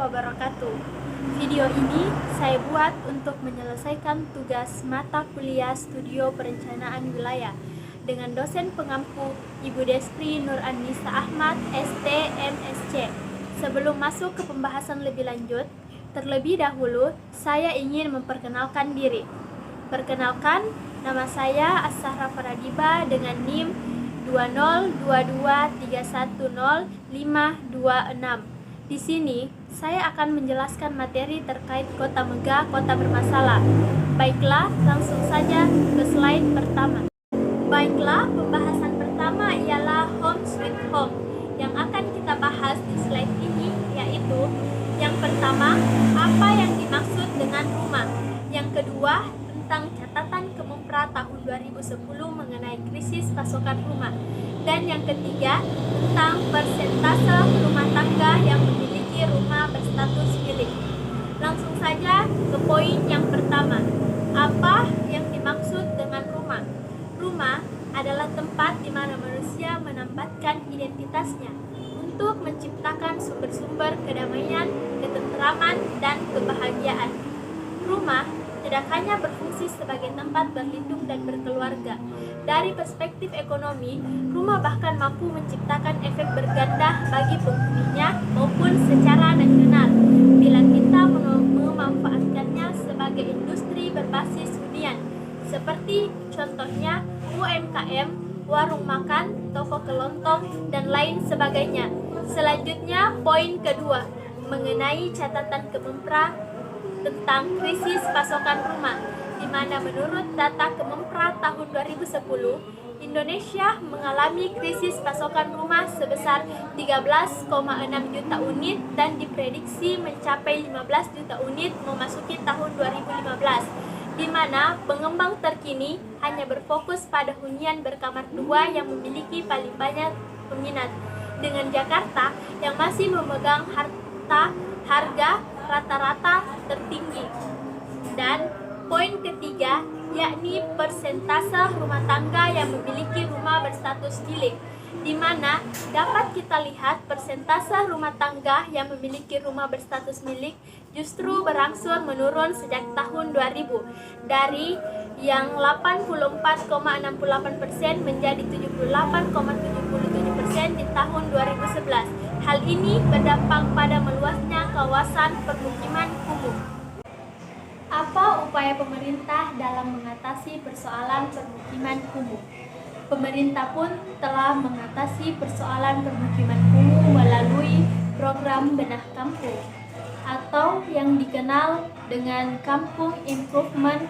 wabarakatuh. Video ini saya buat untuk menyelesaikan tugas mata kuliah Studio Perencanaan Wilayah dengan dosen pengampu Ibu Despri Nur Annisa Ahmad, ST, MSc. Sebelum masuk ke pembahasan lebih lanjut, terlebih dahulu saya ingin memperkenalkan diri. Perkenalkan, nama saya As-Sahra Faradiba dengan NIM 20223100526. Di sini, saya akan menjelaskan materi terkait kota megah, kota bermasalah. Baiklah, langsung saja ke slide pertama. Baiklah, pembahasan pertama ialah home sweet home. Yang akan kita bahas di slide ini yaitu yang pertama, apa yang dimaksud dengan rumah. Yang kedua, tentang catatan Kemenpra tahun 2010 mengenai krisis pasokan rumah. Dan yang ketiga, tentang persentase rumah tangga yang memiliki rumah berstatus milik. Langsung saja ke poin yang pertama. Apa yang dimaksud dengan rumah? Rumah adalah tempat di mana manusia menempatkan identitasnya untuk menciptakan sumber-sumber kedamaian, ketenteraman, dan kebahagiaan. Rumah tidak hanya berfungsi sebagai tempat berlindung dan berkeluarga. Dari perspektif ekonomi, rumah bahkan mampu menciptakan efek berganda bagi penghuninya maupun secara nasional bila kita memanfaatkannya sebagai industri berbasis hunian, seperti contohnya UMKM, warung makan, toko kelontong, dan lain sebagainya. Selanjutnya, poin kedua, mengenai catatan Kemenpra tentang krisis pasokan rumah, di mana menurut data Kemenpra tahun 2010, Indonesia mengalami krisis pasokan rumah sebesar 13,6 juta unit dan diprediksi mencapai 15 juta unit memasuki tahun 2015, di mana pengembang terkini hanya berfokus pada hunian berkamar 2 yang memiliki paling banyak peminat, dengan Jakarta yang masih memegang harga rata-rata tertinggi. Dan poin ketiga, yakni persentase rumah tangga yang memiliki rumah berstatus milik, di mana dapat kita lihat persentase rumah tangga yang memiliki rumah berstatus milik justru berangsur menurun sejak tahun 2000, dari yang 84,68% menjadi 78,77% di tahun 2011. Hal ini berdampak pada meluasnya kawasan permukiman kumuh. Apa upaya pemerintah dalam mengatasi persoalan permukiman kumuh? Pemerintah pun telah mengatasi persoalan permukiman kumuh melalui program Benah Kampung atau yang dikenal dengan Kampung Improvement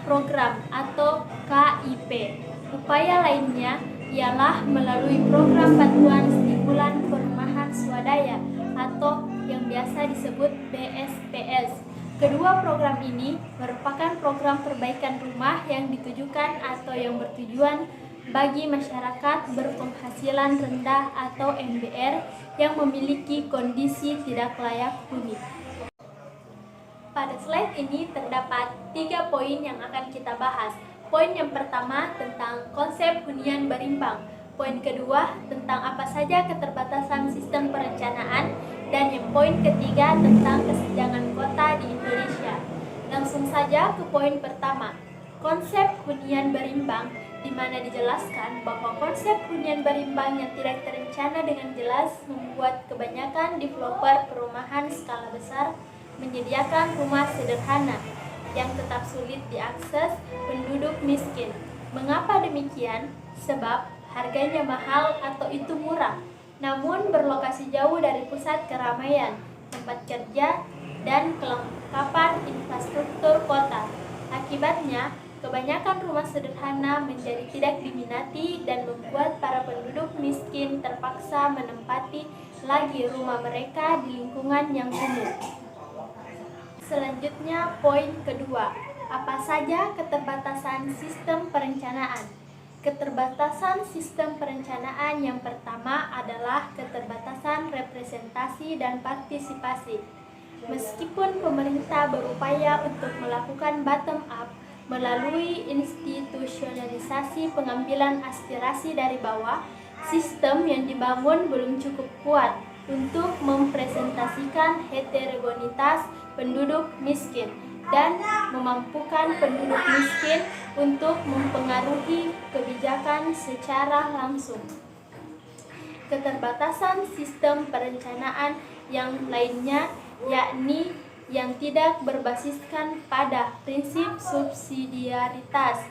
Program atau KIP. Upaya lainnya ialah melalui program bantuan stimulan perumahan swadaya atau yang biasa disebut BSPS. Kedua program ini merupakan program perbaikan rumah yang ditujukan atau yang bertujuan bagi masyarakat berpenghasilan rendah atau MBR yang memiliki kondisi tidak layak huni. Pada slide ini terdapat 3 poin yang akan kita bahas. Poin yang pertama tentang konsep hunian berimbang. Poin kedua tentang apa saja keterbatasan sistem perencanaan. Dan yang poin ketiga tentang kesenjangan kota di Indonesia. Langsung saja ke poin pertama. Konsep hunian berimbang, di mana dijelaskan bahwa konsep hunian berimbang yang tidak terencana dengan jelas membuat kebanyakan developer perumahan skala besar menyediakan rumah sederhana yang tetap sulit diakses penduduk miskin. Mengapa demikian? Sebab harganya mahal atau itu murah, namun berlokasi jauh dari pusat keramaian, tempat kerja, dan kelengkapan infrastruktur kota. Akibatnya, kebanyakan rumah sederhana menjadi tidak diminati dan membuat para penduduk miskin terpaksa menempati lagi rumah mereka di lingkungan yang kumuh. Selanjutnya, poin kedua. Apa saja keterbatasan sistem perencanaan? Keterbatasan sistem perencanaan yang pertama adalah keterbatasan representasi dan partisipasi. Meskipun pemerintah berupaya untuk melakukan bottom up melalui institusionalisasi pengambilan aspirasi dari bawah, sistem yang dibangun belum cukup kuat. untuk mempresentasikan heterogenitas penduduk miskin dan memampukan penduduk miskin untuk mempengaruhi kebijakan secara langsung. Keterbatasan sistem perencanaan yang lainnya, yakni yang tidak berbasiskan pada prinsip subsidiaritas.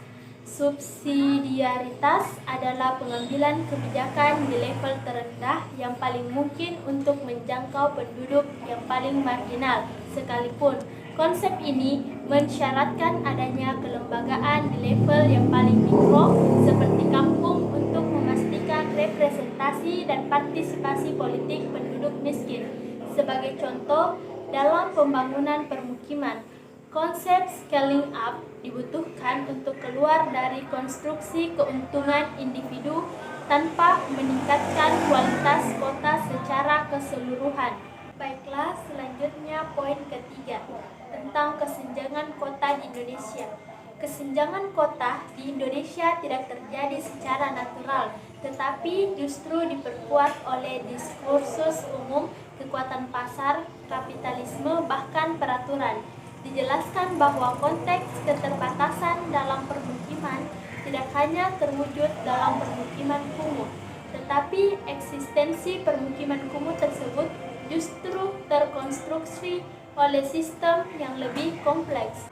Subsidiaritas adalah pengambilan kebijakan di level terendah yang paling mungkin untuk menjangkau penduduk yang paling marginal, sekalipun konsep ini mensyaratkan adanya kelembagaan di level yang paling mikro, seperti kampung, untuk memastikan representasi dan partisipasi politik penduduk miskin. Sebagai contoh, dalam pembangunan permukiman, konsep scaling up dibutuhkan untuk keluar dari konstruksi keuntungan individu tanpa meningkatkan kualitas kota secara keseluruhan. Baiklah, selanjutnya poin ketiga tentang kesenjangan kota di Indonesia. Kesenjangan kota di Indonesia tidak terjadi secara natural, tetapi justru diperkuat oleh diskursus umum, kekuatan pasar, kapitalisme, bahkan peraturan. Dijelaskan bahwa konteks keterbatasan dalam permukiman tidak hanya terwujud dalam permukiman kumuh, tetapi eksistensi permukiman kumuh tersebut justru terkonstruksi oleh sistem yang lebih kompleks.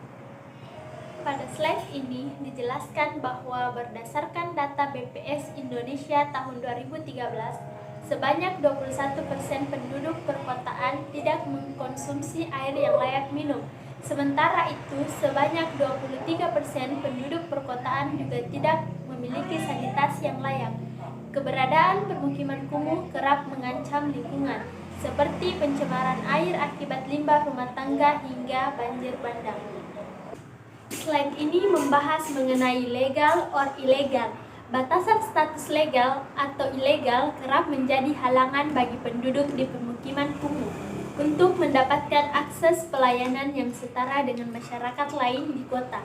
Pada slide ini dijelaskan bahwa berdasarkan data BPS Indonesia tahun 2013, sebanyak 21% penduduk perkotaan tidak mengkonsumsi air yang layak minum. Sementara itu, sebanyak 23% penduduk perkotaan juga tidak memiliki sanitasi yang layak. Keberadaan permukiman kumuh kerap mengancam lingkungan, seperti pencemaran air akibat limbah rumah tangga hingga banjir bandang. Slide ini membahas mengenai legal or illegal. Batasan status legal atau ilegal kerap menjadi halangan bagi penduduk di permukiman kumuh untuk mendapatkan akses pelayanan yang setara dengan masyarakat lain di kota.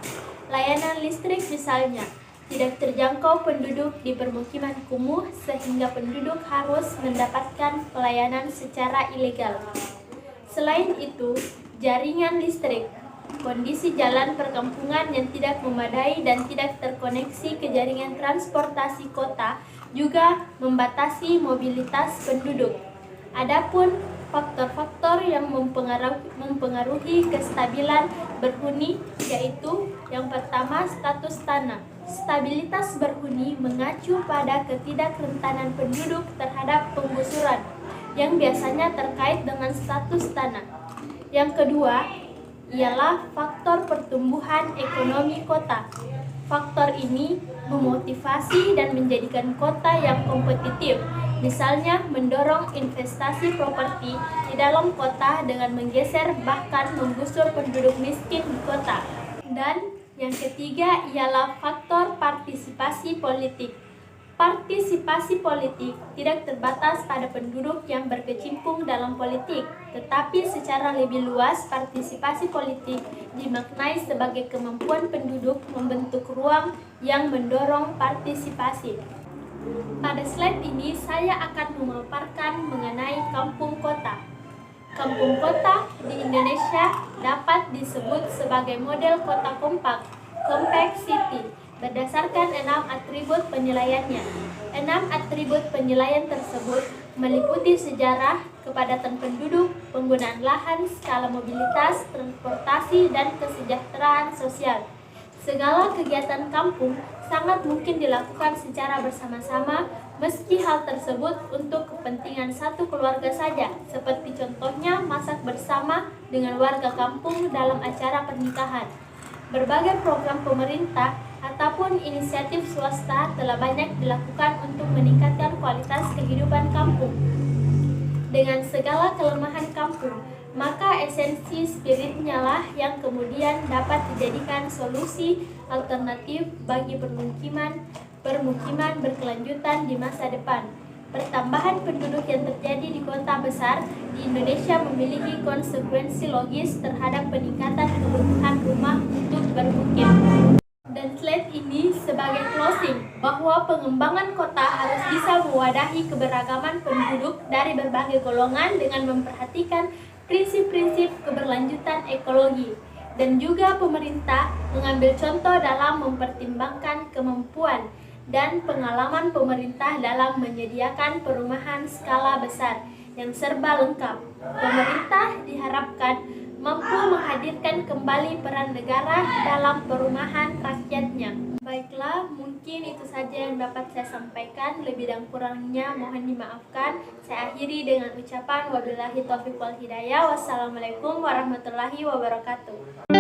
Layanan listrik misalnya tidak terjangkau penduduk di permukiman kumuh sehingga penduduk harus mendapatkan pelayanan secara ilegal. Selain itu, jaringan listrik, kondisi jalan perkampungan yang tidak memadai dan tidak terkoneksi ke jaringan transportasi kota juga membatasi mobilitas penduduk. Adapun faktor-faktor yang mempengaruhi kestabilan berhuni, yaitu yang pertama, status tanah. Stabilitas berhuni mengacu pada ketidakrentanan penduduk terhadap penggusuran yang biasanya terkait dengan status tanah. Yang kedua ialah faktor pertumbuhan ekonomi kota. Faktor ini memotivasi dan menjadikan kota yang kompetitif, misalnya mendorong investasi properti di dalam kota dengan menggeser bahkan menggusur penduduk miskin di kota. Dan yang ketiga ialah faktor partisipasi politik. Partisipasi politik tidak terbatas pada penduduk yang berkecimpung dalam politik, tetapi secara lebih luas partisipasi politik dimaknai sebagai kemampuan penduduk membentuk ruang yang mendorong partisipasi. Pada slide ini saya akan memaparkan mengenai kampung kota. Kampung kota di Indonesia dapat disebut sebagai model kota kompak, compact city, berdasarkan 6 atribut penilaiannya. 6 atribut penilaian tersebut meliputi sejarah, kepadatan penduduk, penggunaan lahan, skala mobilitas, transportasi, dan kesejahteraan sosial. Segala kegiatan kampung sangat mungkin dilakukan secara bersama-sama, meski hal tersebut untuk kepentingan satu keluarga saja, seperti contohnya masak bersama dengan warga kampung dalam acara pernikahan. Berbagai program pemerintah ataupun inisiatif swasta telah banyak dilakukan untuk meningkatkan kualitas kehidupan kampung. Dengan segala kelemahan kampung, maka esensi spiritnya lah yang kemudian dapat dijadikan solusi alternatif bagi permukiman berkelanjutan di masa depan. Pertambahan penduduk yang terjadi di kota besar di Indonesia memiliki konsekuensi logis terhadap peningkatan kebutuhan rumah untuk bermukim. Dan slide ini sebagai closing. bahwa pengembangan kota harus bisa mewadahi keberagaman penduduk dari berbagai golongan dengan memperhatikan prinsip-prinsip keberlanjutan ekologi, dan juga pemerintah mengambil contoh dalam mempertimbangkan kemampuan dan pengalaman pemerintah dalam menyediakan perumahan skala besar yang serba lengkap. Pemerintah diharapkan mampu menghadirkan kembali peran negara dalam perumahan rakyatnya. Baiklah, mungkin itu saja yang dapat saya sampaikan. Lebih dan kurangnya mohon dimaafkan. Saya akhiri dengan ucapan wabillahi taufiq wal hidayah. Wassalamualaikum warahmatullahi wabarakatuh.